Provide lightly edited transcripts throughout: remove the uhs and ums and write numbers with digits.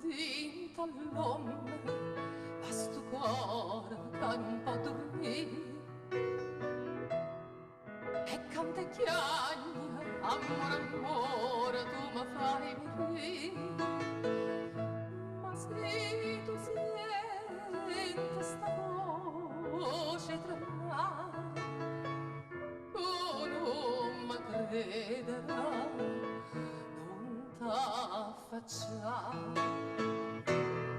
dintre all'ombra, vasto cuore che non può dormire, e canticchiaglia, amore, amore, tu mi fai morire. Ma se tu senti sta voce tremare, tu non mi crederai, non t'affacciare.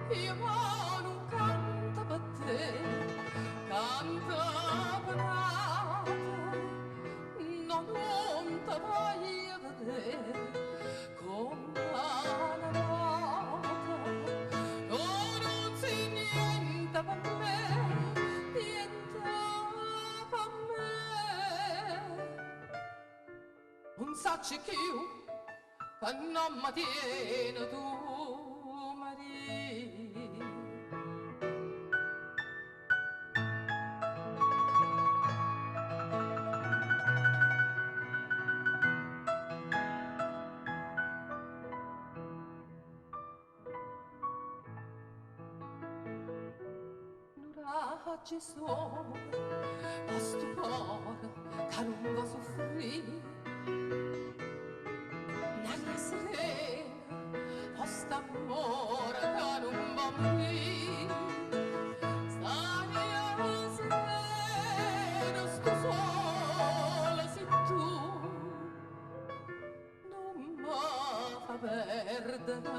Io non canto per te, canto per altri, no, non te voglio vedere come una nota. Oh, non sei niente per me, niente per me. Non sacci più che non mi tiene tu, Maria. Raggi sono a sto cuore che non va a soffrire, l'aria serena a st'amore che non va a morire. St'aria serena, sto sole, se tu non mi fa perdere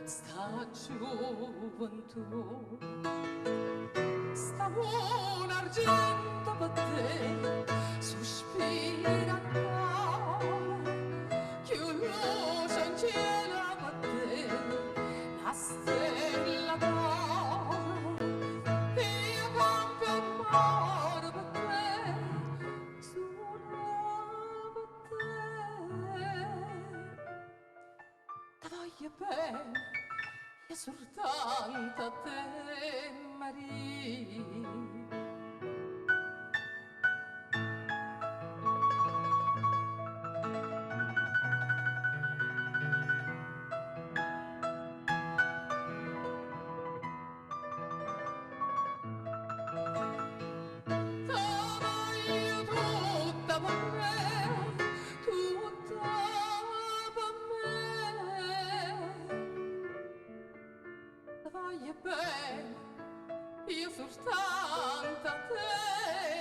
sta gioventù. Sta un argento per te, sospira ancora, che un luce in cielo per te, la stella d'oro, io compio amore per te, solo per te. Ti voglio bene, e soltanto a te, Maria. Voglio bene, io soltanto a te.